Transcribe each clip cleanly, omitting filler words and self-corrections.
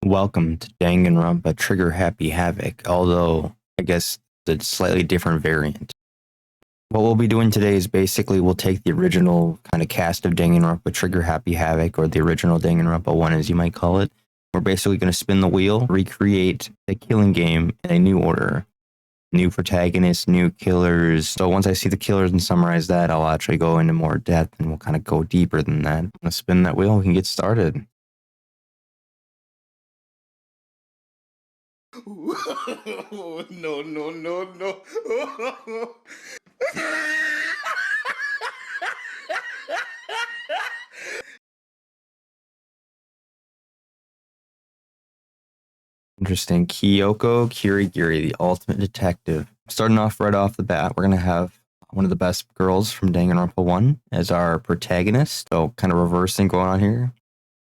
Welcome to Danganronpa Trigger Happy Havoc, although I guess it's a slightly different variant. What we'll be doing today is basically we'll take the original kind of cast of Danganronpa Trigger Happy Havoc, or the original Danganronpa 1 as you might call it. We're basically going to spin the wheel, recreate the killing game in a new order. New protagonists, new killers. So once I see the killers and summarize that, I'll actually go into more depth and we'll kind of go deeper than that. Let's spin that wheel, we can get started. No, no, no, no. Interesting. Kyoko Kirigiri, the ultimate detective. Starting off right off the bat, we're going to have one of the best girls from Danganronpa 1 as our protagonist. So kind of reversing going on here.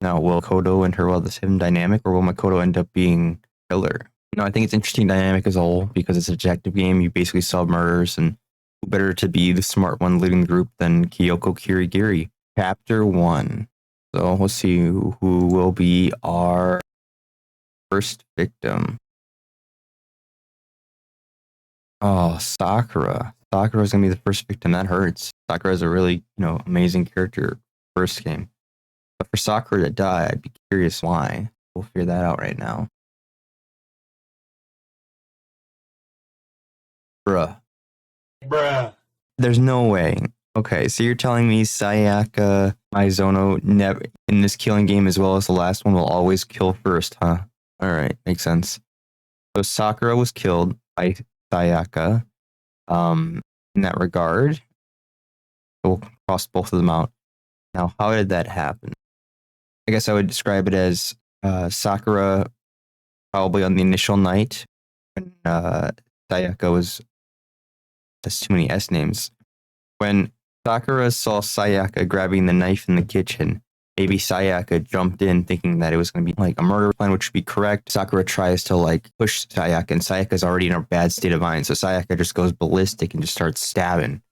Now, will Kodo and her have the same dynamic, or will Makoto end up being killer? I think it's interesting dynamic as a whole because it's a detective game. You basically solve murders, and who better to be the smart one leading the group than Kyoko Kirigiri? Chapter 1. So we'll see who will be our first victim. Oh, Sakura. Sakura is going to be the first victim. That hurts. Sakura is a really, amazing character first game. But for Sakura to die, I'd be curious why. We'll figure that out right now. Bruh. There's no way. Okay, so you're telling me Sayaka Mizono never in this killing game as well as the last one will always kill first, huh? Alright, makes sense. So Sakura was killed by Sayaka. In that regard. We'll cross both of them out. Now, how did that happen? I guess I would describe it as Sakura probably on the initial night when Sayaka was... That's too many S names. When Sakura saw Sayaka grabbing the knife in the kitchen, maybe Sayaka jumped in thinking that it was going to be like a murder plan, which would be correct. Sakura tries to push Sayaka, and Sayaka's already in a bad state of mind. So Sayaka just goes ballistic and just starts stabbing.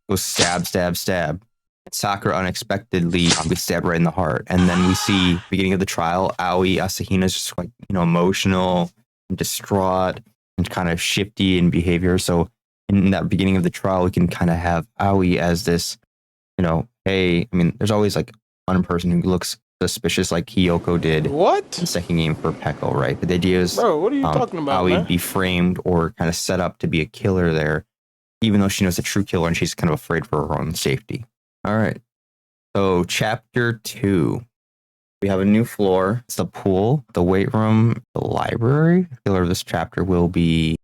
Goes stab, stab, stab. And Sakura unexpectedly gets stabbed right in the heart. And then we see beginning of the trial, Aoi Asahina's just emotional and distraught and kind of shifty in behavior. So in that beginning of the trial, we can kind of have Aoi as this, hey, there's always one person who looks suspicious like Kyoko did. What? In the second game for Peko, right? But the idea is, bro, what are you talking about, Aoi man? be framed or kind of set up to be a killer there, even though she knows the true killer and she's kind of afraid for her own safety. All right. So chapter 2. We have a new floor. It's the pool, the weight room, the library. The killer of this chapter will be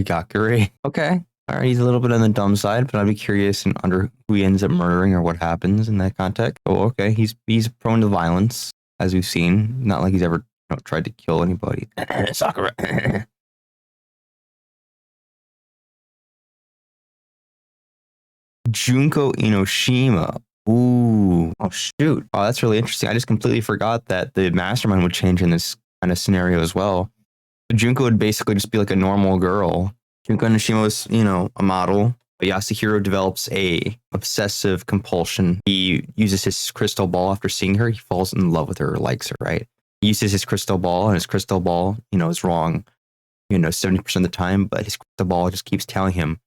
Gakure. Okay. All right. He's a little bit on the dumb side, but I'd be curious and under who he ends up murdering or what happens in that context. Oh, okay. He's prone to violence, as we've seen. Not like he's ever tried to kill anybody. Sakura. Junko Inoshima. Ooh. Oh, shoot. Oh, that's really interesting. I just completely forgot that the Mastermind would change in this kind of scenario as well. Junko would basically just be like a normal girl. Junko Inoshima was, a model. But Yasuhiro develops a obsessive compulsion. He uses his crystal ball after seeing her. He falls in love with her, likes her, right? He uses his crystal ball, and his crystal ball, is wrong, 70% of the time. But his crystal ball just keeps telling him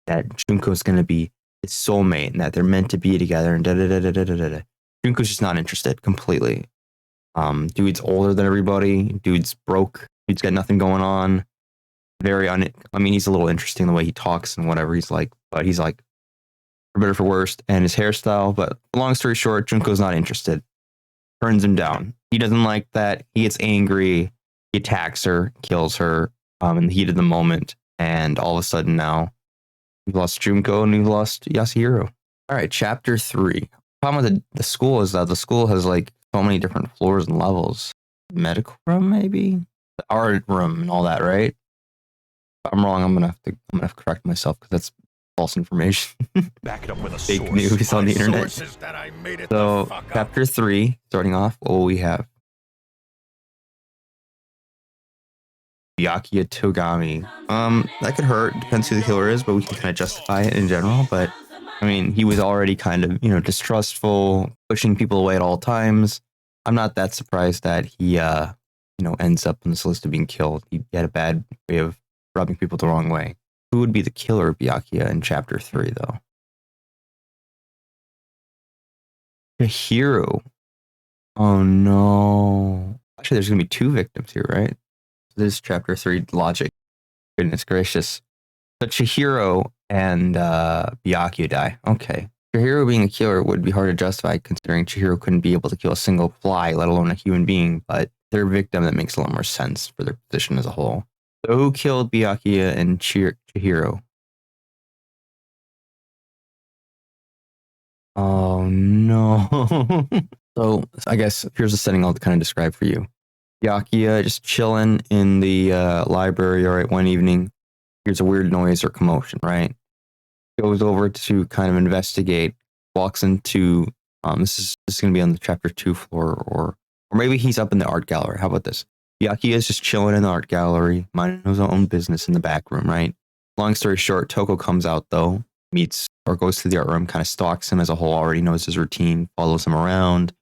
that Junko's going to be his soulmate and that they're meant to be together and da-da-da-da-da-da-da. Junko's just not interested completely. Dude's older than everybody. Dude's broke. Dude's got nothing going on. He's a little interesting the way he talks and whatever he's like, but he's for better for worse, and his hairstyle. But long story short, Junko's not interested. Turns him down. He doesn't like that. He gets angry. He attacks her, kills her in the heat of the moment, and all of a sudden now we've lost Junko and we've lost Yasuhiro. All right, chapter 3. The problem with the school is that the school has so many different floors and levels. Medical room, maybe? The art room and all that, right? If I'm wrong, I'm gonna have to correct myself because that's false information. Back it up with a fake source. news on the My internet. source is that I made it So the fuck up. chapter 3, starting off, what will we have? Byakuya Togami. That could hurt. Depends who the killer is, but we can kind of justify it in general. But he was already kind of, distrustful, pushing people away at all times. I'm not that surprised that he, ends up on this list of being killed. He had a bad way of rubbing people the wrong way. Who would be the killer of Byakuya in chapter 3, though? Chihiro. Oh no. Actually, there's gonna be 2 victims here, right? This is chapter 3 logic. Goodness gracious. So Chihiro and Byakuya die. Okay. Chihiro being a killer would be hard to justify considering Chihiro couldn't be able to kill a single fly, let alone a human being, but their victim that makes a lot more sense for their position as a whole. So who killed Byakuya and Chihiro? Oh no. So I guess here's the setting I'll kind of describe for you. Byakuya just chilling in the library, all right, one evening. Hears a weird noise or commotion, right? Goes over to kind of investigate, walks into this is gonna be on the chapter 2 floor, or maybe he's up in the art gallery. How about this? Byakuya is just chilling in the art gallery, minding his own business in the back room, right? Long story short, Toko comes out though, meets or goes to the art room, kind of stalks him as a whole, already knows his routine, follows him around,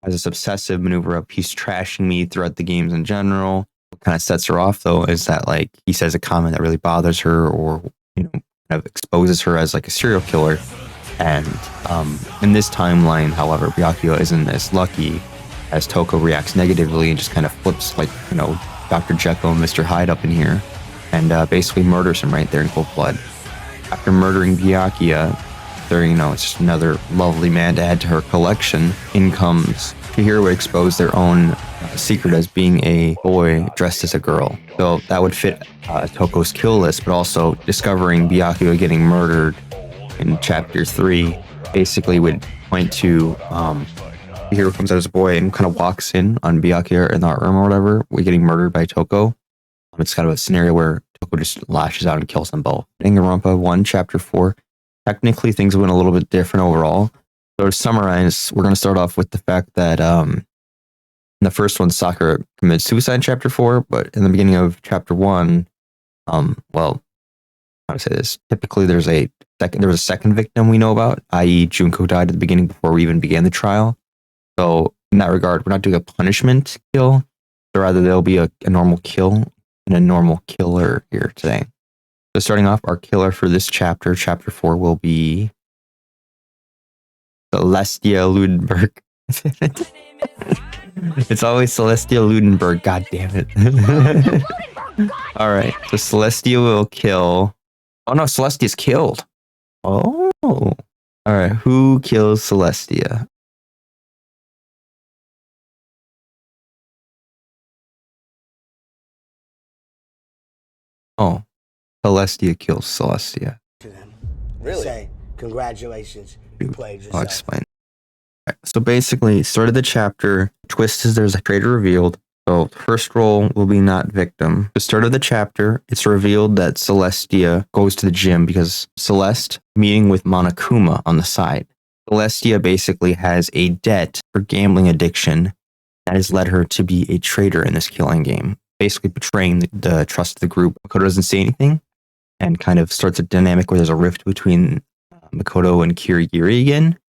has this obsessive maneuver up. He's trashing me throughout the games in general. What kind of sets her off though is that like he says a comment that really bothers her, or kind of exposes her as like a serial killer. And in this timeline, however, Byakuya isn't as lucky, as Toko reacts negatively and just kind of flips like Dr. Jekyll and Mr. Hyde up in here, and basically murders him right there in cold blood. After murdering Byakuya, it's just another lovely man to add to her collection. In comes Chihiro would expose their own secret as being a boy dressed as a girl. So that would fit Toko's kill list, but also discovering Byakuya getting murdered in chapter 3 basically would point to Chihiro comes out as a boy and kind of walks in on Byakuya in the art room or whatever. We're getting murdered by Toko. It's kind of a scenario where Toko just lashes out and kills them both. Danganronpa 1, chapter 4. Technically, things went a little bit different overall. So to summarize, we're going to start off with the fact that in the first one, Sakura commits suicide in chapter 4, but in the beginning of chapter 1, how to say this? Typically, there was a second victim we know about, i.e., Junko died at the beginning before we even began the trial. So in that regard, we're not doing a punishment kill, but rather there'll be a normal kill and a normal killer here today. So starting off, our killer for this chapter 4, will be Celestia Ludenberg. It's always Celestia Ludenberg, god damn it. Alright, so Celestia will kill... Oh no, Celestia's killed. Oh. Alright, who kills Celestia? Oh. Celestia kills Celestia. To them. Really? Say, congratulations, you played yourself. I'll explain. Right, so basically, start of the chapter, twist is there's a traitor revealed. So first role will be not victim. The start of the chapter, it's revealed that Celestia goes to the gym because Celeste meeting with Monokuma on the side. Celestia basically has a debt for gambling addiction that has led her to be a traitor in this killing game, basically betraying the trust of the group. Makoto doesn't say anything and kind of starts a dynamic where there's a rift between Makoto and Kirigiri again.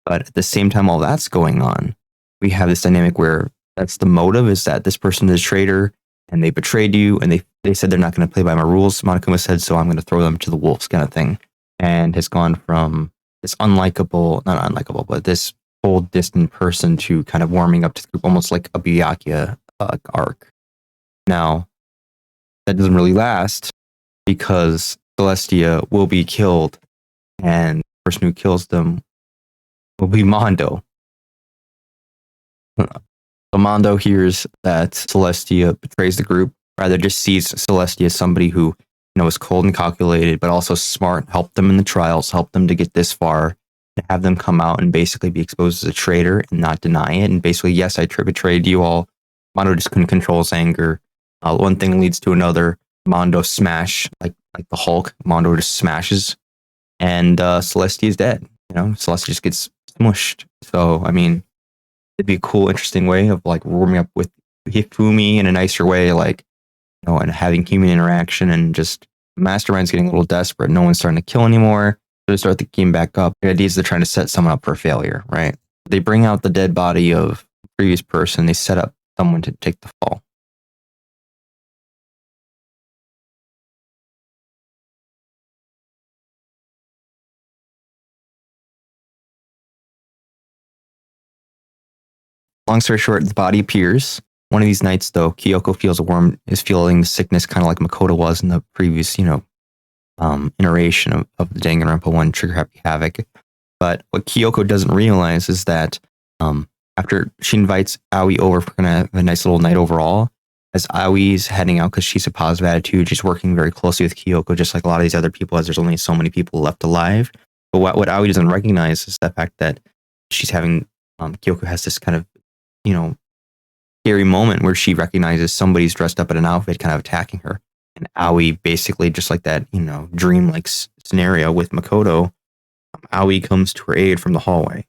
But at the same time, all that's going on, we have this dynamic where that's the motive, is that this person is a traitor and they betrayed you and they said they're not going to play by my rules. Monokuma said, so I'm going to throw them to the wolves kind of thing. And has gone from this not unlikable, but this cold, distant person to kind of warming up to the group, almost like a Byakuya arc. Now, that doesn't really last because Celestia will be killed and the person who kills them will be Mondo. So Mondo hears that Celestia betrays the group, rather just sees Celestia as somebody who is cold and calculated, but also smart, helped them in the trials, helped them to get this far, to have them come out and basically be exposed as a traitor and not deny it. And basically, yes, I betrayed you all. Mondo just couldn't control his anger. One thing leads to another. Mondo smash, like the Hulk. Mondo just smashes, and Celestia is dead. Celestia just gets smushed. So, I mean, it'd be a cool, interesting way of like warming up with Hifumi in a nicer way, and having human interaction, and just Mastermind's getting a little desperate. No one's starting to kill anymore. So they start the game back up. The idea is they're trying to set someone up for failure, right? They bring out the dead body of previous person. They set up someone to take the fall. Long story short, the body appears. One of these nights, though, Kyoko is feeling the sickness, kind of like Makoto was in the previous, iteration of the Danganronpa 1 Trigger Happy Havoc. But what Kyoko doesn't realize is that after she invites Aoi over, we're going to have a nice little night overall. As Aoi's heading out, because she's a positive attitude, she's working very closely with Kyoko, just like a lot of these other people, as there's only so many people left alive. But what Aoi doesn't recognize is the fact that she's having, Kyoko has this kind of, scary moment where she recognizes somebody's dressed up in an outfit kind of attacking her. And Aoi basically, just like that, dream-like scenario with Makoto, Aoi comes to her aid from the hallway.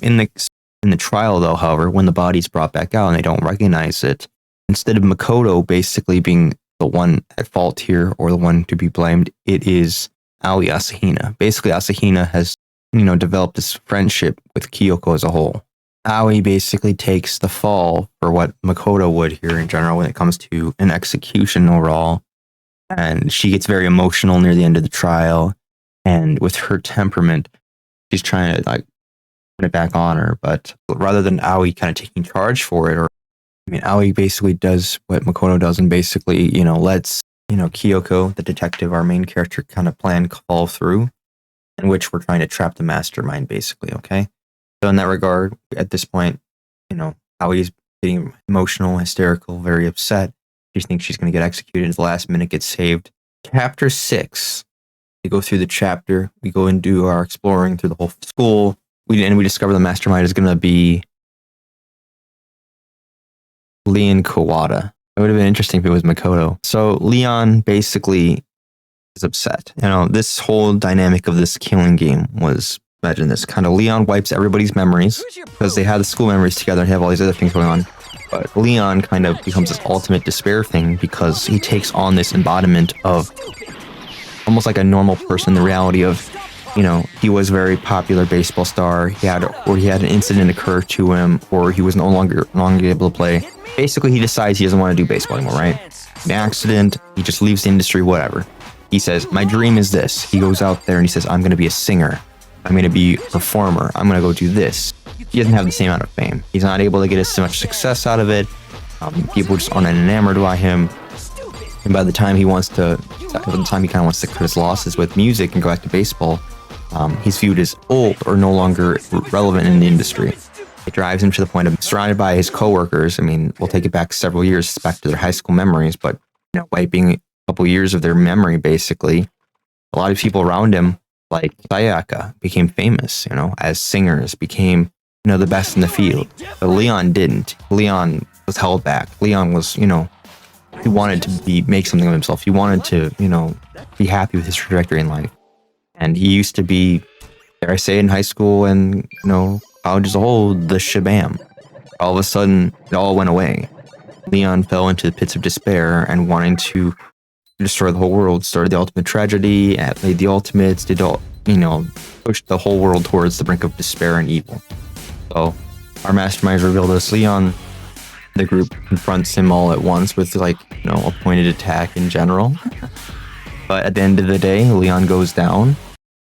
In the trial, though, however, when the body's brought back out and they don't recognize it, instead of Makoto basically being the one at fault here or the one to be blamed, it is Aoi Asahina. Basically, Asahina has, developed this friendship with Kyoko as a whole. Aoi basically takes the fall for what Makoto would here in general when it comes to an execution overall. And she gets very emotional near the end of the trial. And with her temperament, she's trying to put it back on her. But rather than Aoi kind of taking charge for it, Aoi basically does what Makoto does and basically, lets, Kyoko, the detective, our main character, kind of plan fall through, in which we're trying to trap the mastermind, basically, okay? So in that regard, at this point, Aoi's getting emotional, hysterical, very upset. She thinks she's going to get executed. At the last minute, gets saved. Chapter 6. We go through the chapter. We go and do our exploring through the whole school. We discover the mastermind is going to be Leon Kawada. It would have been interesting if it was Makoto. So Leon basically is upset. This whole dynamic of this killing game was, imagine this, kind of Leon wipes everybody's memories because they had the school memories together and have all these other things going on. But Leon kind of becomes this ultimate despair thing because he takes on this embodiment of almost like a normal person, the reality of, he was a very popular baseball star. He had an incident occur to him, or he was no longer able to play. Basically, he decides he doesn't want to do baseball anymore, right? An accident, he just leaves the industry, whatever. He says, my dream is this. He goes out there and he says, I'm going to be a singer. I'm going to be a performer. I'm going to go do this. He doesn't have the same amount of fame. He's not able to get as much success out of it. People just aren't enamored by him. And by the time he kind of wants to cut his losses with music and go back to baseball, he's viewed as old or no longer relevant in the industry. It drives him to the point of surrounded by his coworkers. We'll take it back several years, back to their high school memories, but wiping a couple years of their memory, basically. A lot of people around him, like Sayaka, became famous, as singers, became, the best in the field. But Leon didn't. Leon was held back. Leon was, he wanted to make something of himself. He wanted to, be happy with his trajectory in life. And he used to be, dare I say, in high school and, college as a whole, the shabam. All of a sudden, it all went away. Leon fell into the pits of despair and wanting to destroy the whole world, started the ultimate tragedy, played the ultimates, pushed the whole world towards the brink of despair and evil. So, our mastermind revealed us. Leon, the group confronts him all at once with, a pointed attack in general. But at the end of the day, Leon goes down.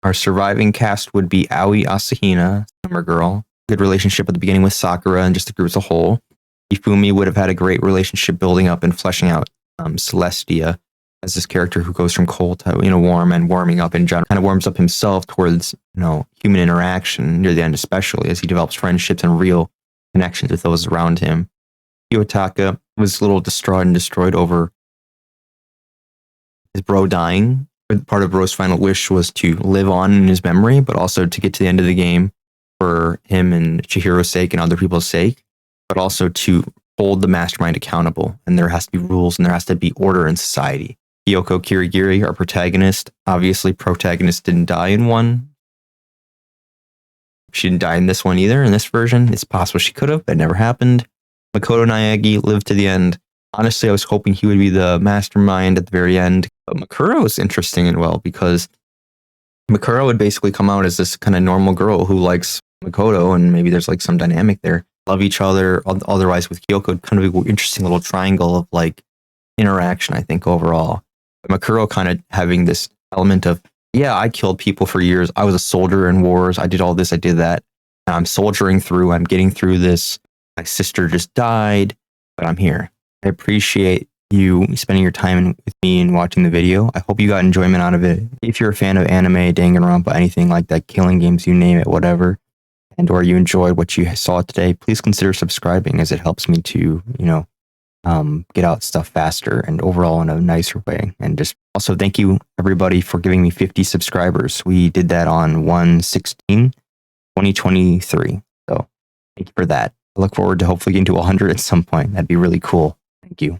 Our surviving cast would be Aoi Asahina, summer girl. Good relationship at the beginning with Sakura and just the group as a whole. Ifumi would have had a great relationship building up and fleshing out Celestia as this character who goes from cold to warm and warming up in general. Kind of warms up himself towards human interaction near the end, especially as he develops friendships and real connections with those around him. Kiyotaka was a little distraught and destroyed over his bro dying. Part of Bro's final wish was to live on in his memory, but also to get to the end of the game for him and Chihiro's sake and other people's sake, but also to hold the mastermind accountable. And there has to be rules and there has to be order in society. Kyoko Kirigiri, our protagonist, obviously protagonist didn't die in one. She didn't die in this one either, in this version. It's possible she could have, but it never happened. Makoto Naegi lived to the end. Honestly, I was hoping he would be the mastermind at the very end. But Makuro is interesting and well because Makuro would basically come out as this kind of normal girl who likes Makoto and maybe there's some dynamic there. love each other. Otherwise, with Kyoko, kind of an interesting little triangle of like interaction, I think, overall. But Makuro kind of having this element of, yeah, I killed people for years. I was a soldier in wars. I did all this. I did that. And I'm soldiering through. I'm getting through this. My sister just died, but I'm here. I appreciate you spending your time with me and watching the video. I hope you got enjoyment out of it. If you're a fan of anime, Danganronpa, anything like that, killing games, you name it, whatever, and or you enjoyed what you saw today, please consider subscribing, as it helps me to, get out stuff faster and overall in a nicer way. And just also thank you everybody for giving me 50 subscribers. We did that on 1/16/2023. So thank you for that. I look forward to hopefully getting to 100 at some point. That'd be really cool. Thank you.